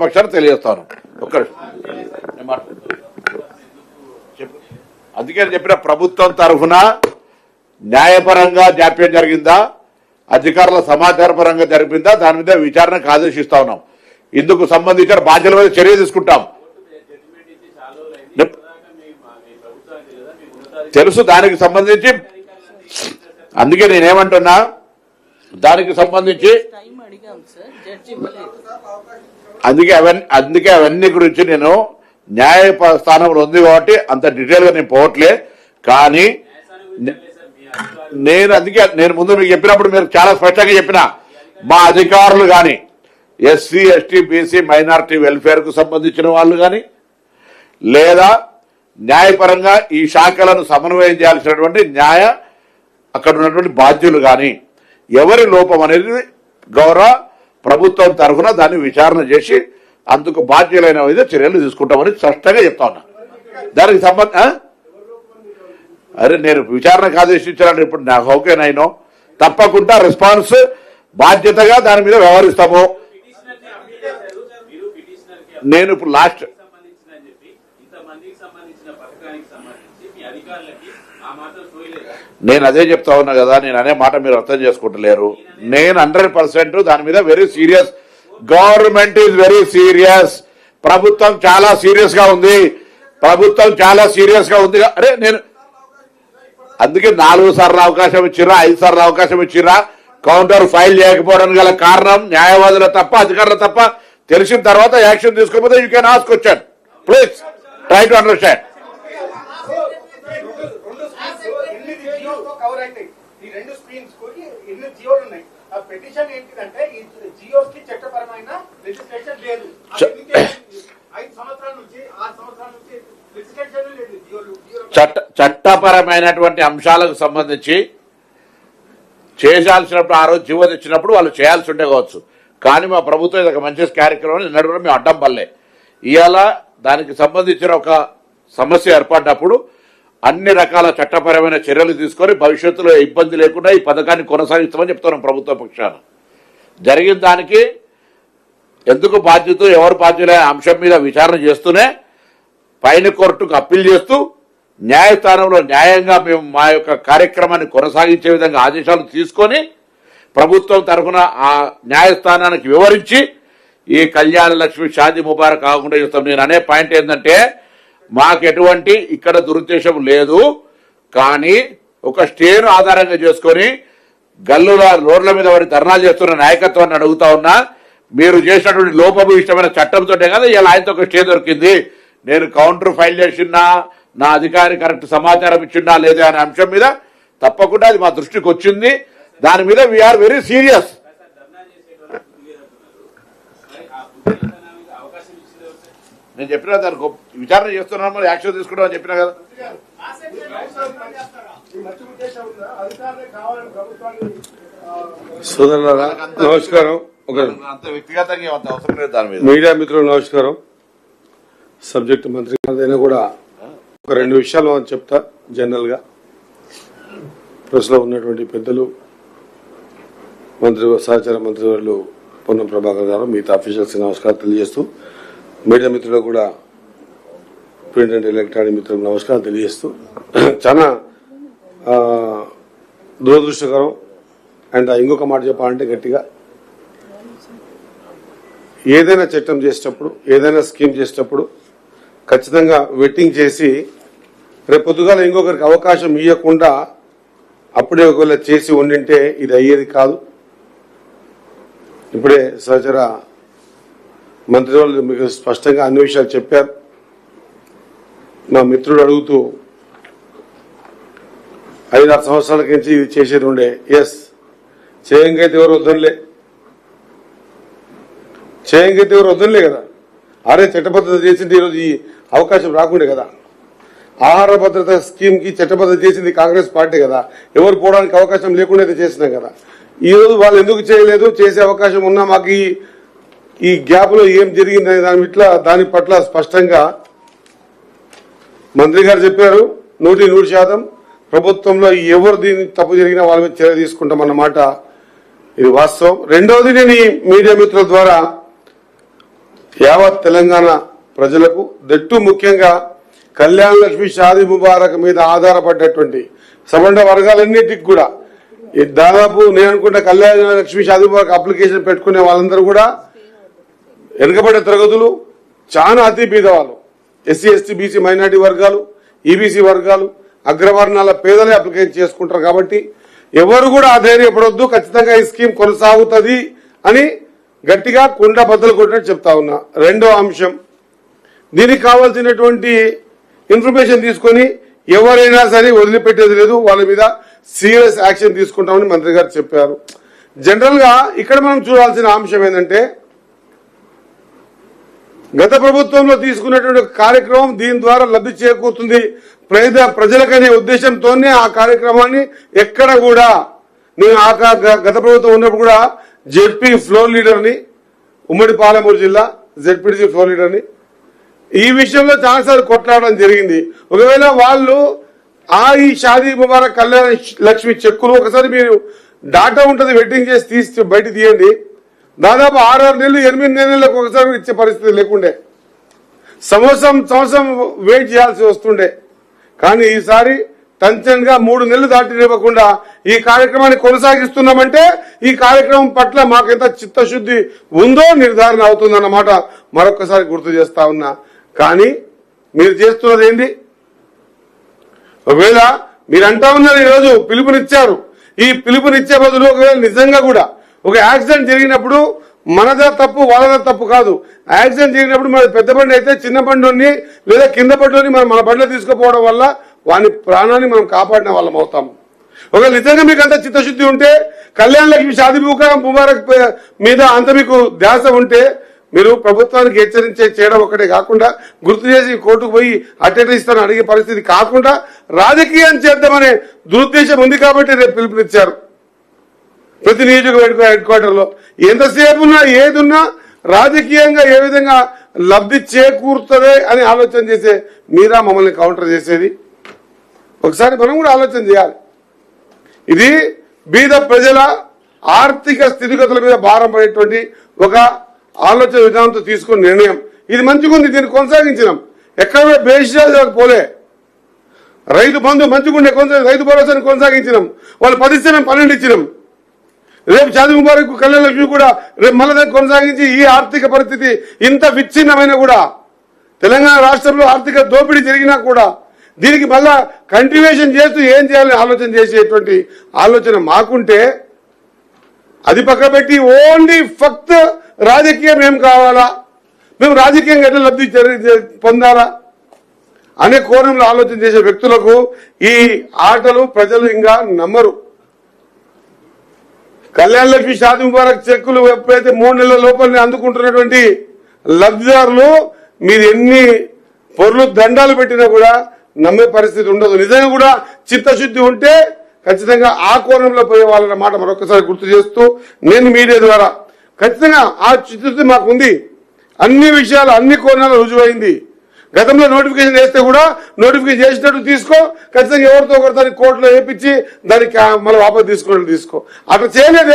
పక్షాన్ని తెలియజేస్తాను. అందుకే చెప్పిన ప్రభుత్వం తరఫున న్యాయపరంగా జాప్యం జరిగిందా, అధికారుల సమాచార పరంగా జరిగిందా, దాని మీద విచారణకు ఆదేశిస్తా ఉన్నాం. ఇందుకు సంబంధించిన బాధ్యుల మీద చర్య తీసుకుంటాం. తెలుసు దానికి సంబంధించి, అందుకే నేనేమంటున్నా దానికి సంబంధించి అందుకే అవన్నీ గురించి నేను న్యాయ స్థానంలో ఉంది కాబట్టి అంత డీటెయిల్ గా నేను పోవట్లే. కానీ నేను ముందు మీకు చెప్పినప్పుడు మీరు చాలా స్పష్టంగా చెప్పిన మా అధికారులు కానీ SC ST BC minority welfare కు సంబంధించిన వాళ్ళు కానీ లేదా న్యాయపరంగా ఈ శాఖలను సమన్వయం చేయాల్సినటువంటి అక్కడ ఉన్నటువంటి బాధ్యులు కానీ ఎవరి లోపం అనేది గౌరవ ప్రభుత్వం తరఫున దాన్ని విచారణ చేసి అందుకు బాధ్యులైన చర్యలు తీసుకుంటామని స్పష్టంగా చెప్తా ఉన్నా. దానికి అరే నేను విచారణకు ఆదేశించాను, ఇప్పుడు నాకు ఓకేనైనా తప్పకుండా రెస్పాన్స్ బాధ్యతగా దాని మీద వ్యవహరిస్తాము. నేను ఇప్పుడు లాస్ట్ నేను అదే చెప్తా ఉన్నా కదా, నేను అనే మాట మీరు అర్థం చేసుకుంటలేరు. నేను 100% దాని మీద very serious. Government is very serious. ప్రభుత్వం చాలా సీరియస్ గా ఉంది. అరే నేను అందుకే 4 సార్లు అవకాశం ఇచ్చిరా, 5 సార్లు అవకాశం ఇచ్చిరా, కౌంటర్ ఫైల్ చేయకపోవడానికి గల కారణం న్యాయవాదుల తప్ప అధికారుల తప్ప. తెలిసిన తర్వాత యాక్షన్ తీసుకోకపోతే you can ask question. Please try to understand. చట్టపరమైనటువంటి అంశాలకు సంబంధించి చేయాల్సినప్పుడు ఆ రోజు జీవో తెచ్చినప్పుడు వాళ్ళు చేయాల్సి ఉంటే కావచ్చు. కానీ మా ప్రభుత్వం ఇది ఒక మంచి కార్యక్రమం నిన్నటి కూడా మేము అడ్డం పడలే. ఇవాళ దానికి సంబంధించిన ఒక సమస్య ఏర్పడినప్పుడు అన్ని రకాల చట్టపరమైన చర్యలు తీసుకొని భవిష్యత్తులో ఇబ్బంది లేకుండా ఈ పథకాన్ని కొనసాగిస్తామని చెప్తున్నాం ప్రభుత్వ పక్షాన. జరిగిన దానికి ఎందుకు బాధ్యత, ఎవరు బాధ్యులే అంశం మీద విచారణ చేస్తూనే పైన కోర్టుకు అప్పీల్ చేస్తూ న్యాయస్థానంలో న్యాయంగా మేము మా యొక్క కార్యక్రమాన్ని కొనసాగించే విధంగా ఆదేశాలు తీసుకొని ప్రభుత్వం తరఫున ఆ న్యాయస్థానానికి వివరించి ఈ కళ్యాణ లక్ష్మి షాదీ ముబారక్ కాకుండా చేస్తాం. నేను అనే పాయింట్ ఏంటంటే మాకు ఎటువంటి ఇక్కడ దురుద్దేశం లేదు. కానీ ఒక స్టేను ఆధారంగా చేసుకొని గల్లుల రోడ్ల మీద వారి ధర్నాలు చేస్తున్న నాయకత్వాన్ని అడుగుతా ఉన్నా. మీరు చేసినటువంటి లోపభూయిష్టమైన చట్టంతో కదా ఇలా ఆయనతో ఒక స్టే దొరికింది. నేను కౌంటర్ ఫైల్ చేసినా, నా అధికారి కరెక్ట్ సమాచారం ఇచ్చిందా లేదా అనే అంశం మీద తప్పకుండా అది మా దృష్టికి వచ్చింది. దాని మీద వీఆర్ వెరీ సీరియస్. నేను చెప్పినా దానికి విచారణ చేస్తున్నాను, మరి యాక్షన్ తీసుకుంటాం అని చెప్పినా కదా. సోదరులారా నమస్కారం. అంత వ్యక్తిగతంగా అవసరం లేదు దాని మీద. మీడియా మిత్రులు నమస్కారం. సబ్జెక్ట్ మంత్రి అయినా కూడా ఒక 2 విషయాలు అని చెప్తా. జనరల్ గా ప్రెస్ లో ఉన్నటువంటి పెద్దలు, సహచార మంత్రివర్యులు పొన్నం ప్రభాకర్ గారు, మిగతా అఫీషియల్స్ నమస్కారం తెలియజేస్తూ, మీడియా మిత్రులకు కూడా ప్రింట్ అండ్ ఎలక్ట్రానిక్ మిత్రులకు నమస్కారం తెలియజేస్తూ, చాలా దురదృష్టకరం. అండ్ ఇంకొక మాట చెప్పాలంటే గట్టిగా, ఏదైనా చట్టం చేసేటప్పుడు, ఏదైనా స్కీమ్ చేసేటప్పుడు ఖచ్చితంగా వెట్టింగ్ చేసి రేపు పొద్దుగాల ఇంకొకరికి అవకాశం ఇవ్వకుండా అప్పుడే ఒకవేళ చేసి ఉండింటే ఇది అయ్యేది కాదు. ఇప్పుడే సహచర మంత్రి వాళ్ళు మీకు స్పష్టంగా అన్ని విషయాలు చెప్పారు. మా మిత్రుడు అడుగుతూ 5-6 సంవత్సరాల నుంచి ఇది చేసేది ఉండే. ఎస్, చేయంగైతే ఎవరు వద్దనులే కదా. అరే చట్టబద్ధత చేసింది ఈరోజు ఈ అవకాశం రాకుండే కదా. ఆహార భద్రత స్కీమ్ కి చట్టబద్ధత చేసింది కాంగ్రెస్ పార్టీ కదా. ఎవరు పోవడానికి అవకాశం లేకుండా అయితే చేసినాం కదా. ఈ రోజు వాళ్ళు ఎందుకు చేయలేదు, చేసే అవకాశం ఉన్నా మాకు ఈ గ్యాప్ లో ఏం జరిగిందనే దాని పట్ల స్పష్టంగా మంత్రి గారు చెప్పారు. 100% ప్రభుత్వంలో ఎవరు దీన్ని తప్పు జరిగినా వాళ్ళ మీద చర్య తీసుకుంటామన్నమాట. ఇది వాస్తవం. రెండవది, నేను ఈ మీడియా మిత్రుల ద్వారా యావత్ తెలంగాణ ప్రజలకు దట్టు ముఖ్యంగా కళ్యాణ లక్ష్మి షాదీ ముబారక్ మీద ఆధారపడ్డటువంటి సబండ వర్గాలన్నిటికి కూడా దాదాపు నేను అనుకుంటా కళ్యాణ లక్ష్మి షాదీ ముబారక్ అప్లికేషన్ పెట్టుకునే వాళ్ళందరూ కూడా వెనుకబడ్డ తరగతులు, చాలా అతి పేదవాళ్ళు, ఎస్సీ ఎస్టీ బీసీ మైనార్టీ వర్గాలు, ఈబీసీ వర్గాలు, అగ్రవర్ణాల పేదలే అప్లికేషన్ చేసుకుంటారు. కాబట్టి ఎవరు కూడా అధైర్యపడొద్దు, ఖచ్చితంగా ఈ స్కీమ్ కొనసాగుతుంది అని గట్టిగా కుండ బద్దలు కొట్టినట్టు చెప్తా ఉన్నా. రెండో అంశం, దీనికి కావాల్సినటువంటి ఇన్ఫర్మేషన్ తీసుకొని ఎవరైనా సరే వదిలిపెట్టేది లేదు, వాళ్ళ మీద సీరియస్ యాక్షన్ తీసుకుంటామని మంత్రి గారు చెప్పారు. జనరల్ గా ఇక్కడ మనం చూడాల్సిన అంశం ఏంటంటే, గత ప్రభుత్వంలో తీసుకున్నటువంటి కార్యక్రమం దీని ద్వారా లబ్ధి చేకూరుతుంది ప్రజలకనే ఉద్దేశంతోనే ఆ కార్యక్రమాన్ని ఎక్కడ కూడా నేను గత ప్రభుత్వం ఉన్నప్పుడు కూడా జెడ్పీ ఫ్లోర్ లీడర్ని, ఉమ్మడి పాలమూరు జిల్లా జెడ్పీటీసీ ఫ్లోర్ లీడర్ని, ఈ విషయంలో చాలాసార్లు కొట్లాడడం జరిగింది. ఒకవేళ వాళ్ళు ఈ షాదీ ముబారక్ కళ్యాణ లక్ష్మి చెక్కులు ఒకసారి మీరు డాటా ఉంటుంది వెడ్డింగ్ చేసి తీసి బయట తీయండి, దాదాపు 6 నెలలు 8 నెలలకు ఒకసారి ఇచ్చే పరిస్థితి లేకుండే, సంవత్సరం వెయిట్ చేయాల్సి వస్తుండే. కానీ ఈసారి టెన్షన్ గా 3 నెలలు దాటినివ్వకుండా ఈ కార్యక్రమాన్ని కొనసాగిస్తున్నామంటే ఈ కార్యక్రమం పట్ల మాకెంత చిత్తశుద్ధి ఉందో నిర్ధారణ అవుతుందన్నమాట మరొకసారి గుర్తు చేస్తా ఉన్నా. కానీ మీరు చేస్తున్నది ఏంటి? ఒకవేళ మీరు అంటా ఉన్నారు ఈరోజు పిలుపునిచ్చారు, ఈ పిలుపునిచ్చే బదులు ఒకవేళ నిజంగా కూడా ఒక యాక్సిడెంట్ జరిగినప్పుడు మనదా తప్పు వాళ్ళదా తప్పు కాదు. యాక్సిడెంట్ జరిగినప్పుడు మన పెద్ద బండి అయితే చిన్న బండిని లేదా కింద బండిని మనం మన బండిలో తీసుకుపోవడం వల్ల వాని ప్రాణాన్ని మనం కాపాడిన వాళ్ళం అవుతాం. ఒకవేళ నిజంగా మీకు అంత చిత్తశుద్ధి ఉంటే, కళ్యాణ లక్ష్మి షాదీ ముబారక్ మీద అంత మీకు ధ్యాస ఉంటే, మీరు ప్రభుత్వానికి చేయడం ఒకటే కాకుండా గుర్తు చేసి కోర్టుకు పోయి అటెండ్ అడిగే పరిస్థితి కాకుండా రాజకీయం చేద్దామనే దురుద్దేశం ఉంది కాబట్టి రేపు పిలుపునిచ్చారు. ప్రతి నియోజకవర్గ హెడ్ క్వార్టర్ లో ఎంతసేపు ఉన్నా ఏదున్నా రాజకీయంగా ఏ విధంగా లబ్ధి చేకూరుతుంది అని ఆలోచన చేసే మీరా మమ్మల్ని కౌంటర్ చేసేది? ఒకసారి మనం కూడా ఆలోచన చేయాలి. ఇది బీద ప్రజల ఆర్థిక స్థితిగతుల మీద భారం పడేటువంటి ఒక ఆలోచన విధానంతో తీసుకున్న నిర్ణయం. ఇది మంచిగా ఉంది, దీన్ని కొనసాగించినాం, ఎక్కడ బేషాలకు పోలే. రైతు బంధు మంచిగుండే రైతు భరోసాని కొనసాగించినాం, వాళ్ళు 10 ఇస్తే మేము 12 ఇచ్చినాం. రేపు షాదీ ముబారక్ కళ్యాణ లక్ష్మి కూడా రేపు మళ్ళీ కొనసాగించి ఈ ఆర్థిక పరిస్థితి ఇంత విచ్ఛిన్నమైన కూడా తెలంగాణ రాష్ట్రంలో ఆర్థిక దోపిడీ జరిగినా కూడా దీనికి మళ్ళా కంటిన్యూషన్ చేస్తూ ఏం చేయాలని ఆలోచన చేసేటువంటి ఆలోచన మాకుంటే, అది పక్క పెట్టి ఓన్లీ ఫక్త్ రాజకీయం ఏం కావాలా, మేము రాజకీయంగా ఎట్లా లబ్ధి పొందాలా అనే కోణంలో ఆలోచన చేసే వ్యక్తులకు ఈ ఆటలు ప్రజలు ఇంకా నమ్మరు. కళ్యాణ లక్ష్మి షాదీ ముబారక్ చెక్కులు ఎప్పుడైతే 3 నెలల లోపలనే అందుకుంటున్నటువంటి లబ్ధిదారులు మీరు ఎన్ని పొర్లు దండాలు పెట్టినా కూడా నమ్మే పరిస్థితి ఉండదు. నిజంగా కూడా చిత్తశుద్ధి ఉంటే ఖచ్చితంగా ఆ కోణంలో పోయే వాళ్ళన్న మాట మరొకసారి గుర్తు చేస్తూ, నేను మీడియా ద్వారా ఖచ్చితంగా ఆ చిత్తశుద్ధి మాకుంది. అన్ని విషయాలు అన్ని కోణాలు రుజువైంది. గతంలో నోటిఫికేషన్ వేస్తే కూడా నోటిఫికేషన్ చేసినట్టు తీసుకో, ఖచ్చితంగా ఎవరితో ఒకరితో కోర్టులో వేయించి దానికి మళ్ళీ వాపసు తీసుకోవడం తీసుకో, అట్లా చేయలేదు.